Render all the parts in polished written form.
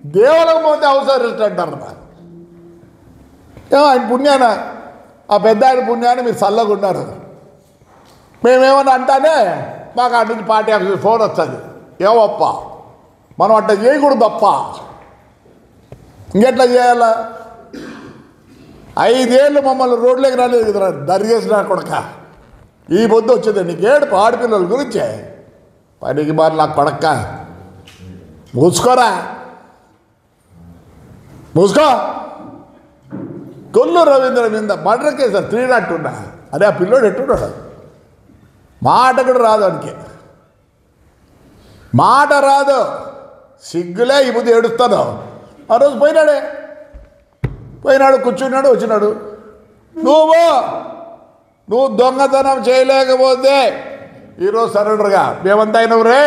దేవాలయం పోతే house arrest అంటారు. ఆయన పుణ్యాన, ఆ పెద్ద ఆయన పుణ్యాన్ని మీరు చల్లగా ఉన్నారు. మేమేమన్నా అంటానే మాకు అటు నుంచి పార్టీ ఆఫీస్ ఫోన్ వస్తుంది, ఏమప్ప మనం అట్లా చేయకూడదు తప్ప, ఇంకెట్లా చేయాలా? 5 ఏళ్ళు మమ్మల్ని రోడ్లోకి రాలేదు కదా దరిగేసిన కొడక. ఈ పొద్దు వచ్చింది నీకు ఏడుపు ఆడపిల్లల గురించే. పనికి మరి నాకు కొడక్క మూసుకోరా, మూసుకో. కొల్లు రవీంద్ర మీద మర్డర్ కేసు 302 అరే ఆ పిల్లోడు ఎట్టున్నాడు, మాట కూడా రాదు వానికి, మాట రాదు, సిగ్గులే ఈ బుద్ధి ఏడుస్తాను. ఆ రోజు పోయినాడు కూర్చున్నాడు వచ్చినాడు. నువ్వు దొంగతనం చేయలేకపోతే ఈరోజు సరెండర్గా మేమంతా అయినాం రే,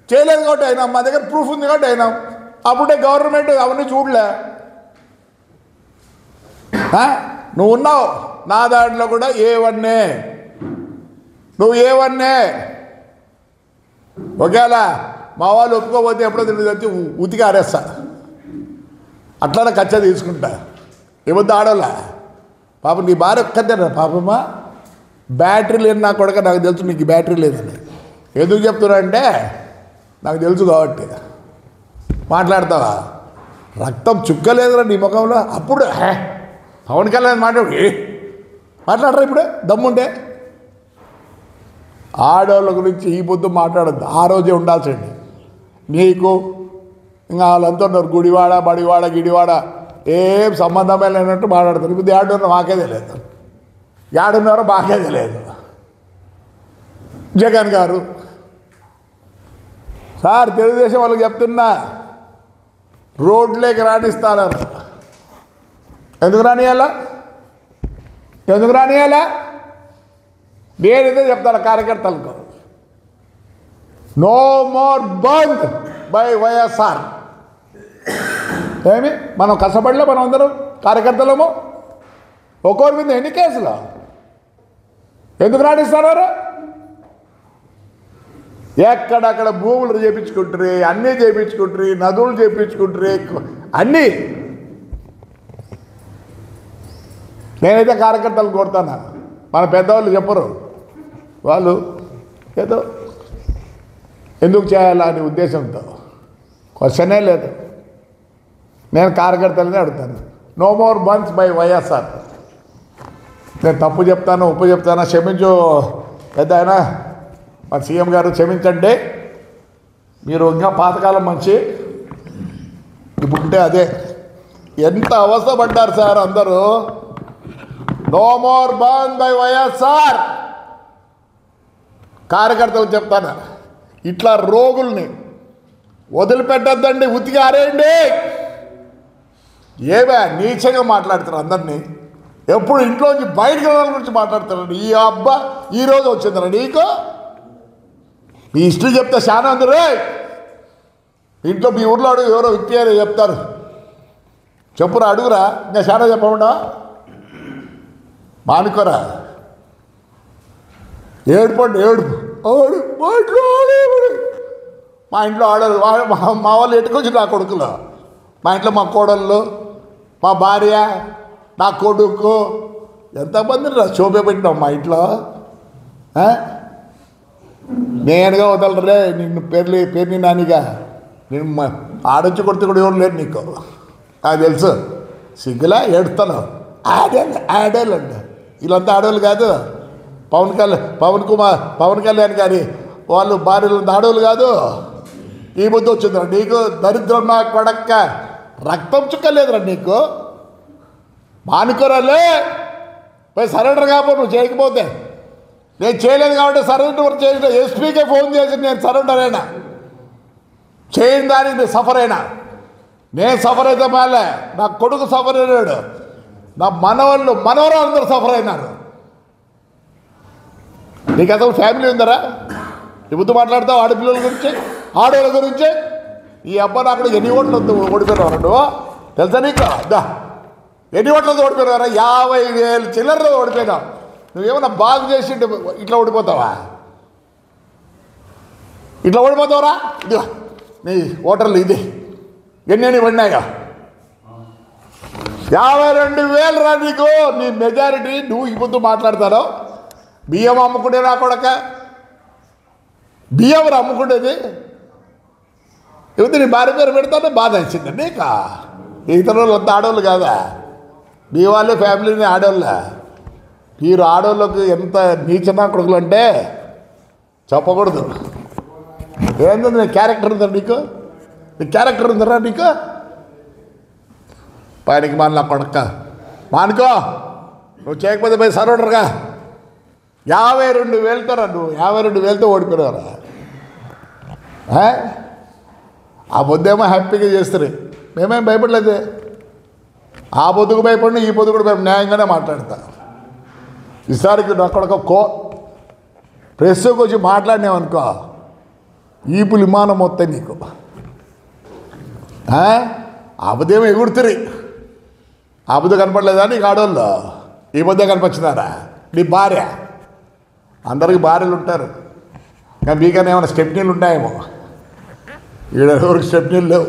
చేయలేదు కాబట్టి అయినాం, మా దగ్గర ప్రూఫ్ ఉంది కాబట్టి అయినాం. అప్పుడే గవర్నమెంట్ అవన్నీ చూడలే. నువ్వు ఉన్నావు నా దాంట్లో కూడా A1 నువ్వు A1 ఒకవేళ మా వాళ్ళు ఒప్పుకోకపోతే ఎప్పుడో తిరిగి వచ్చి ఉతికి ఆరేస్తా, అట్లానే కచ్చ తీసుకుంటా. ఇవద్దు ఆడోళ్ళ పాప నీ భార్య ఒక్కదేనా పాపమ్మా, బ్యాటరీ లేని నా కొడుక నాకు తెలుసు నీకు బ్యాటరీ లేదని. ఎందుకు చెప్తున్నా అంటే నాకు తెలుసు కాబట్టి. మాట్లాడతావా? రక్తం చుక్కలేదురా నీ ముఖంలో. అప్పుడు పవన్ కళ్యాణ్ మాట్లాడరా ఇప్పుడు దమ్ముంటే. ఆడవాళ్ళ గురించి ఈ పొద్దు మాట్లాడద్దు, ఆ రోజే ఉండాల్సింది. నీకు ఇంకా వాళ్ళంతా ఉన్నారు గుడివాడ బడివాడ గిడివాడ ఏం సంబంధమే లేనట్టు మాట్లాడతారు. ఇప్పుడు ఏడున్నారో మాకే తెలియదు, ఏడున్నారో మాకే తెలియదు. జగన్ గారు సార్ తెలుగుదేశం వాళ్ళకి చెప్తున్నా, రోడ్లేకి రాణిస్తారని. ఎందుకు రానియాలా? నేనైతే చెప్తాను కార్యకర్తలకు, no more bandh by YSR. ఏమి మనం కష్టపడలే, మనం అందరం కార్యకర్తలము. ఒక్కొరి మీద ఎన్ని కేసులు? ఎందుకు రాణిస్తున్నారు? ఎక్కడక్కడ భూములు చేయించుకుంటారు, అన్నీ చేయించుకుంటారు, నదులు చేయించుకుంటారు, అన్నీ. నేనైతే కార్యకర్తలు కోరుతాను, మన పెద్దవాళ్ళు చెప్పరు, వాళ్ళు ఏదో ఎందుకు చేయాలా అనే ఉద్దేశంతో క్వశ్చనే లేదు. నేను కార్యకర్తలనే అడుగుతాను, నో మోర్ బంద్స్ బై వైఎస్ఆర్. నేను తప్పు చెప్తాను ఉప్పు చెప్తాను, క్షమించు పెద్ద ఆయన మన సీఎం గారు క్షమించండి. మీరు ఇంకా పాతకాలం మంచి ఇప్పుడుంటే అదే. ఎంత అవస్థపడ్డారు సార్ అందరూ. No more bandh by YSR. కార్యకర్తలు చెప్తాను, ఇట్లా రోగుల్ని వదిలిపెట్టద్దండి, ఉతికి ఆరేయండి. ఏవే నీచంగా మాట్లాడుతారు అందరినీ, ఎప్పుడు ఇంట్లోంచి బయటకు వెళ్ళాల గురించి మాట్లాడుతారండి. ఈ అబ్బా ఈరోజు వచ్చిందిరా నీకు, మీ హిస్టరీ చెప్తే చాలా అందరూ ఇంట్లో మీ ఊర్లో అడుగు, ఎవరో విప్పారో చెప్తారు, చెప్పురా అడుగురా, ఇంకా చాలా చెప్పకుండా మానుకోరా. ఏడుపు మా ఇంట్లో ఆడలు, మా వాళ్ళు ఎట్టుకొచ్చి నా కొడుకులు, మా ఇంట్లో మా కోడళ్ళు, మా భార్య, నా కొడుకు, ఎంతమందిని రా శోభ పెట్టినావు మా ఇంట్లో. నేనుగా వదలరే నిన్ను పేరుని నానిగా, నేను ఆడొచ్చి కొడితే కూడా ఎవరు లేరు నీకు, నాకు తెలుసు. సిగ్గులా ఏడుస్తాను. ఆడేళ్ళు అండి, వీళ్ళంతా ఆడవాళ్ళు కాదు. పవన్ కళ్యాణ్ గారి వాళ్ళు భార్యలు ఆడవాళ్ళు కాదు. ఈ బుద్ధి వచ్చిందిరా నీకు, దరిద్రం నా కొడక్క, రక్తం చుక్కలేదురా నీకు. మానుకోరాలే పోయి సరెండర్ కాపో, నువ్వు చేయకపోతే. నేను చేయలేదు కాబట్టి సరెండర్ చేసిన ఎస్పీకే ఫోన్ చేసి నేను సరెండర్ అయినా, చేయని దానికి సఫర్ అయినా. నేను సఫర్ అయితే మాలే, నా కొడుకు సఫర్ అయినాడు, నా మనవరాలు అందరూ సఫర్ అయినారు. నీకు అసలు ఫ్యామిలీ ఉందరా? ఈ బుద్ధి మాట్లాడతావు ఆడపిల్లల గురించి, ఆడవాళ్ళ గురించి. ఈ అబ్బాయి అక్కడ ఎన్ని ఓట్లు ఓడిపోయినావు నువ్వు తెలుసా నీకు? ఎన్ని ఓట్లతో ఓడిపోయినారా? 50,000 చిల్లరతో ఓడిపోయినావు. నువ్వేమన్నా బాగు చేసి ఇట్లా ఓడిపోతావా? ఇట్లా ఓడిపోతావురా? ఇది నీ ఓటర్లు, ఇది ఎన్ని పడినాయా 52,000 రా నీకు. నీ మెజారిటీ నువ్వు ఇప్పుడు మాట్లాడతారో బియ్యం అమ్ముకుంటే నా కొడక, బియ్యం అమ్ముకుంటేది ఇవన్నీ నీ భార్య పేరు పెడతానే బాధ వచ్చిందండి. ఇక ఇతరులు అంత ఆడవాళ్ళు కాదా, మీ వాళ్ళే ఫ్యామిలీని ఆడవాళ్ళ. మీరు ఆడవాళ్ళకు ఎంత నీచనా కొడుకులు అంటే చెప్పకూడదు. ఏందో నీ క్యారెక్టర్ ఉందా నీకు, నీ క్యారెక్టర్ ఉందరా నీకు? పైనకి మన కొడక మానుకో, నువ్వు చేయకపోతే పోయి సరోడరుగా 52,000తో రా, నువ్వు 52,000తో ఓడిపోయినవరా. ఆ పొద్దేమో హ్యాపీగా చేస్తారు, మేమేం భయపడలేదు. ఆ పొద్దుకు భయపడినా ఈ పొద్దు కూడా మేము న్యాయంగానే మాట్లాడతా. ఈసారికి నా కొడుకు ప్రెస్కి వచ్చి మాట్లాడినామనుకో ఈపులు విమానం మొత్తం నీకు. ఆ పొద్దేమో ఎగురుతుంది, ఆ పొద్దు కనపడలేదా నీకు ఆడవాళ్ళు? ఈ పొద్దే కనిపించినారా? నీ భార్య, అందరికి భార్యలు ఉంటారు, కానీ మీకన్నా ఏమైనా స్టెప్నీలు ఉంటాయేమో, ఈడ ఎవరికి స్టెప్నీలు లేవు.